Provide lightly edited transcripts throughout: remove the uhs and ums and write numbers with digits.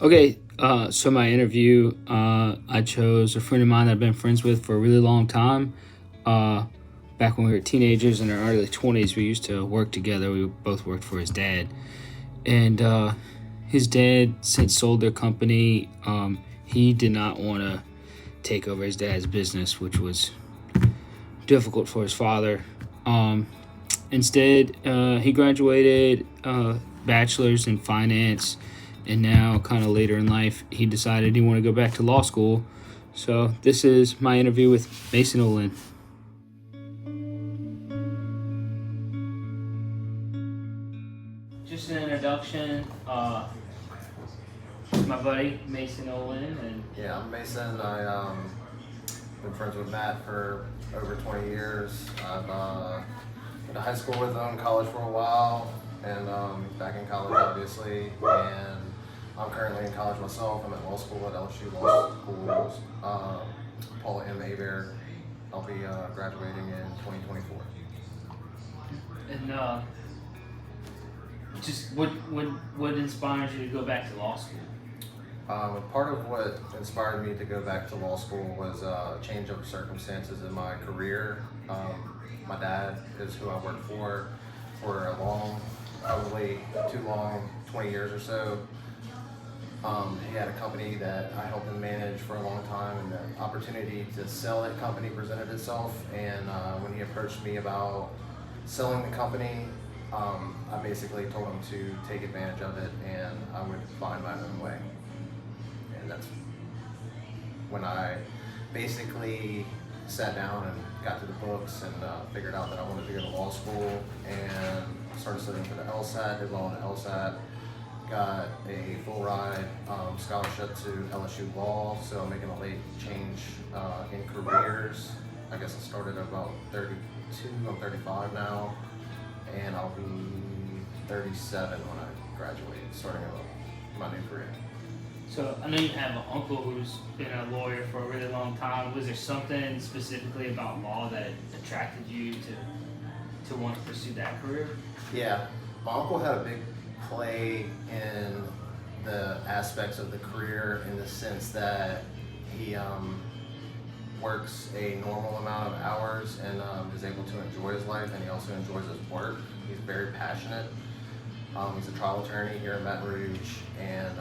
So my interview, I chose a friend of mine that I've been friends with for a really long time. Uh, Back when we were teenagers in our early 20s, we used to work together. We both worked for his dad. And his dad, since sold their company, he did not want to take over his dad's business, which was difficult for his father. Instead, he graduated bachelor's in finance, and now, kind of later in life, he decided he wanted to go back to law school. So this is my interview with Mason Olin. Just an introduction. My buddy Mason Olin, and Yeah, I'm Mason. I been friends with Matt for over 20 years. I've been to high school with him, college for a while, and back in college obviously. And I'm currently in college myself. I'm at law school at LSU Law School, Paula M. Hebert. I'll be graduating in 2024. and just what inspires you to go back to law school? Part of what inspired me to go back to law school was a change of circumstances in my career. My dad is who I worked for a long, probably too long, 20 years or so. He had a company that I helped him manage for a long time, and the opportunity to sell that company presented itself. And when he approached me about selling the company, I basically told him to take advantage of it, and I would find my own way. And that's when I basically sat down and got to the books and figured out that I wanted to go to law school, and started studying for the LSAT, did well on the LSAT, got a full ride scholarship to LSU Law, so I'm making a late change in careers. I guess I started at about 32, I'm 35 now, and I'll be 37 when I graduate, starting my new career. So I know you have an uncle who's been a lawyer for a really long time. Was there something specifically about law that attracted you to want to pursue that career? Yeah, my uncle had a big play in the aspects of the career, in the sense that he works a normal amount of hours and is able to enjoy his life, and he also enjoys his work. He's very passionate. He's a trial attorney here in Baton Rouge, and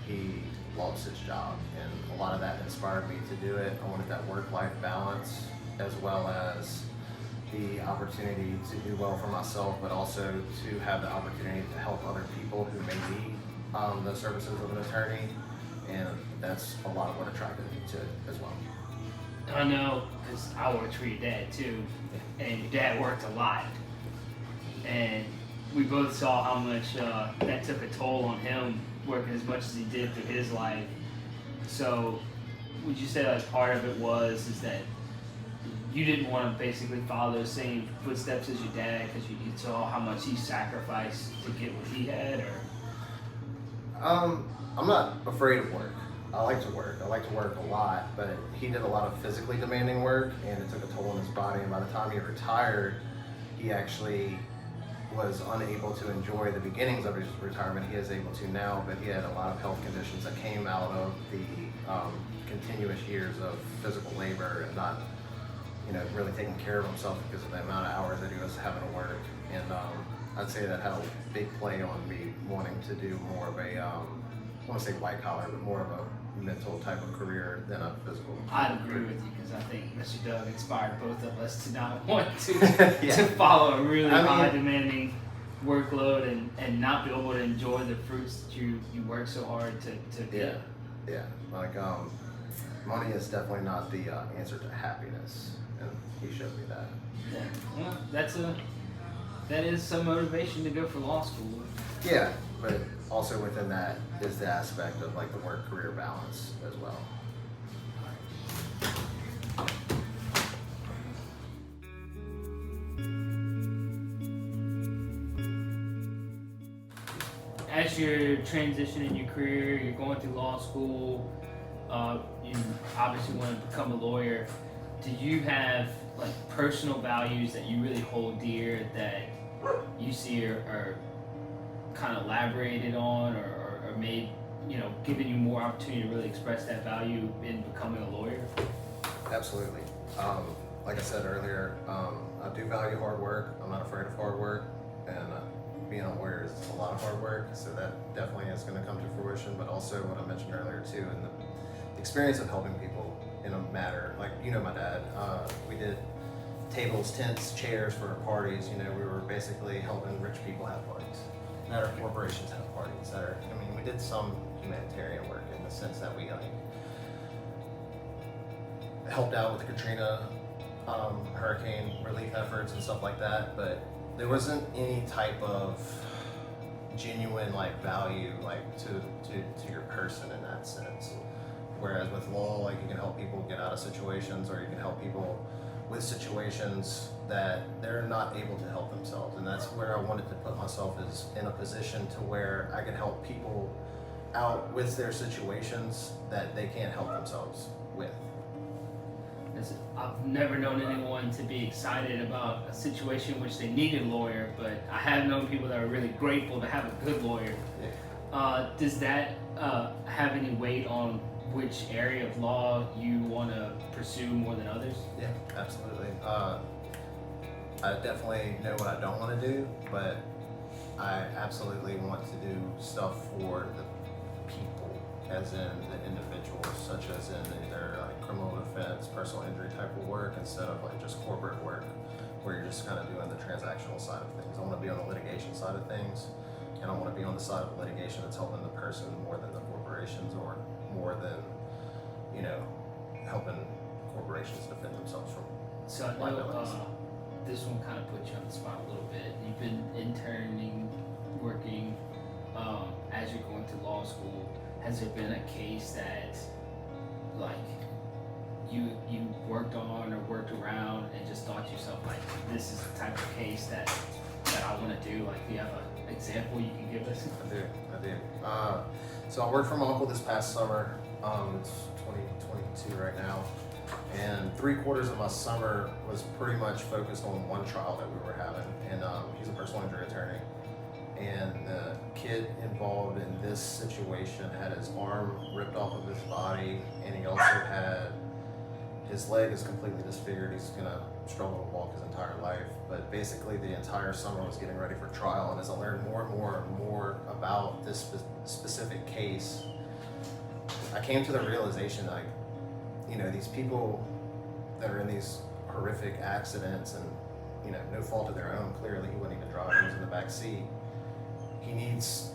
he loves his job, and a lot of that inspired me to do it. I wanted that work-life balance, as well as the opportunity to do well for myself, but also to have the opportunity to help other people who may need the services of an attorney, and that's a lot of what attracted me to it as well. I know, because I worked for your dad too, and your dad worked a lot, and we both saw how much that took a toll on him, working as much as he did through his life. So would you say like part of it is that you didn't want to basically follow those same footsteps as your dad, because you saw how much he sacrificed to get what he had? Or I'm not afraid of work. I like to work. I like to work a lot, but he did a lot of physically demanding work, and it took a toll on his body. And by the time he retired, he actually was unable to enjoy the beginnings of his retirement. He is able to now, but he had a lot of health conditions that came out of the continuous years of physical labor and not, really taking care of himself because of the amount of hours that he was having to work. And I'd say that had a big play on me wanting to do more of a, I want to say white collar, but more of a mental type of career than a physical. I'd agree with you, because I think Mr. Doug inspired both of us to not want to Yeah. to follow a really high demanding workload and not be able to enjoy the fruits that you work so hard to get. Yeah. Like money is definitely not the answer to happiness, and he showed me that. Yeah. Well, that is some motivation to go for law school. Yeah, but also within that is the aspect of like the work-career balance as well. As you're transitioning your career, you're going through law school, you obviously want to become a lawyer. Do you have like personal values that you really hold dear that you see are kind of elaborated on or made giving you more opportunity to really express that value in becoming a lawyer? Absolutely. Like I said earlier, I do value hard work. I'm not afraid of hard work, and being a lawyer is a lot of hard work, so that definitely is going to come to fruition. But also what I mentioned earlier too, and the experience of helping people in a matter, like, my dad, we did tables, tents, chairs for parties. We were basically helping rich people have parties, not our corporations have parties. We did some humanitarian work in the sense that we helped out with the Katrina hurricane relief efforts and stuff like that, but there wasn't any type of genuine value to your person in that sense. Whereas with law, you can help people get out of situations, or you can help people with situations that they're not able to help themselves. And that's where I wanted to put myself, is in a position to where I could help people out with their situations that they can't help themselves with. I've never known anyone to be excited about a situation in which they needed a lawyer, but I have known people that are really grateful to have a good lawyer. Yeah. Does that have any weight on which area of law you want to pursue more than others? Yeah, absolutely. I definitely know what I don't want to do, but I absolutely want to do stuff for the people, as in the individuals, such as in either criminal defense, personal injury type of work, instead of just corporate work, where you're just kind of doing the transactional side of things. I want to be on the litigation side of things, and I want to be on the side of litigation that's helping the person more than the corporations, or more than helping corporations defend themselves from So I know this one kind of puts you on the spot a little bit. You've been interning, working as you're going to law school. Has there been a case that you worked on or worked around and just thought to yourself, this is the type of case that I want to do? Do you have an example you can give us? I do. So I worked for my uncle this past summer. It's 2022 right now, and 3/4 of my summer was pretty much focused on one trial that we were having, and he's a personal injury attorney, and the kid involved in this situation had his arm ripped off of his body, and he also had his leg is completely disfigured. He's gonna struggle to walk his entire life. But basically, the entire summer was getting ready for trial, and as I learned more and more and more about this specific case, I came to the realization, these people that are in these horrific accidents, and no fault of their own. Clearly, he wasn't even driving; he was in the back seat. He needs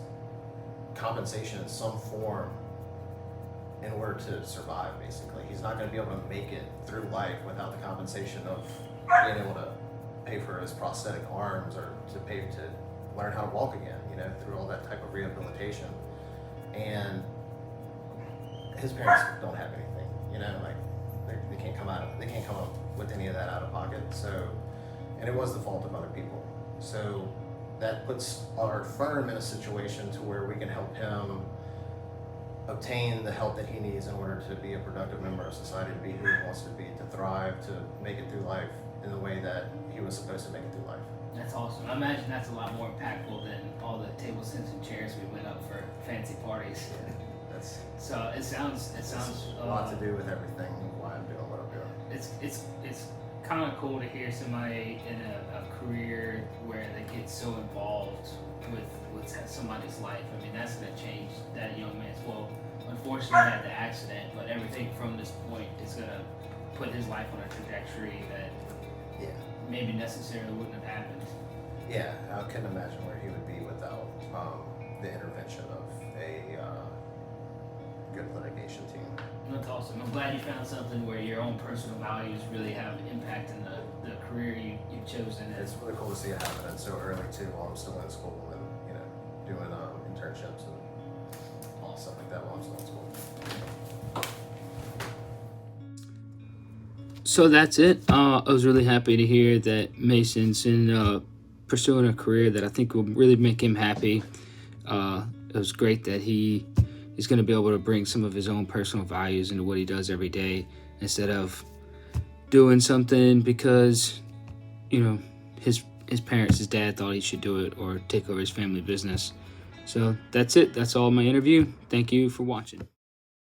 compensation in some form in order to survive. Basically, he's not going to be able to make it through life without the compensation of being able to pay for his prosthetic arms, or to pay to learn how to walk again. Through all that type of rehabilitation, and his parents don't have anything. They can't come out. They can't come up with any of that out of pocket. So, and it was the fault of other people. So that puts our firm in a situation to where we can help him obtain the help that he needs in order to be a productive member of society, to be who he wants to be, to thrive, to make it through life in the way that he was supposed to make it through life. That's awesome. I imagine that's a lot more impactful than all the table sets and chairs we went up for fancy parties. So it sounds a lot to do with everything, why I'm doing what I'm doing. It's kind of cool to hear somebody in a career where they get so involved with somebody's life. That's going to change that young man's. Well, unfortunately, he had the accident, but everything from this point is going to put his life on a trajectory that maybe necessarily wouldn't have happened. Yeah, I couldn't imagine where he would be without the intervention of a good litigation team. That's awesome. I'm glad you found something where your own personal values really have an impact in the career you've chosen. It's really cool to see it happening so early too, while I'm still in school, and doing internships and all stuff like that while I'm still in school. So that's it. I was really happy to hear that Mason's in pursuing a career that I think will really make him happy. It was great that he's going to be able to bring some of his own personal values into what he does every day, instead of doing something because, his parents, his dad thought he should do it, or take over his family business. So that's it. That's all my interview. Thank you for watching.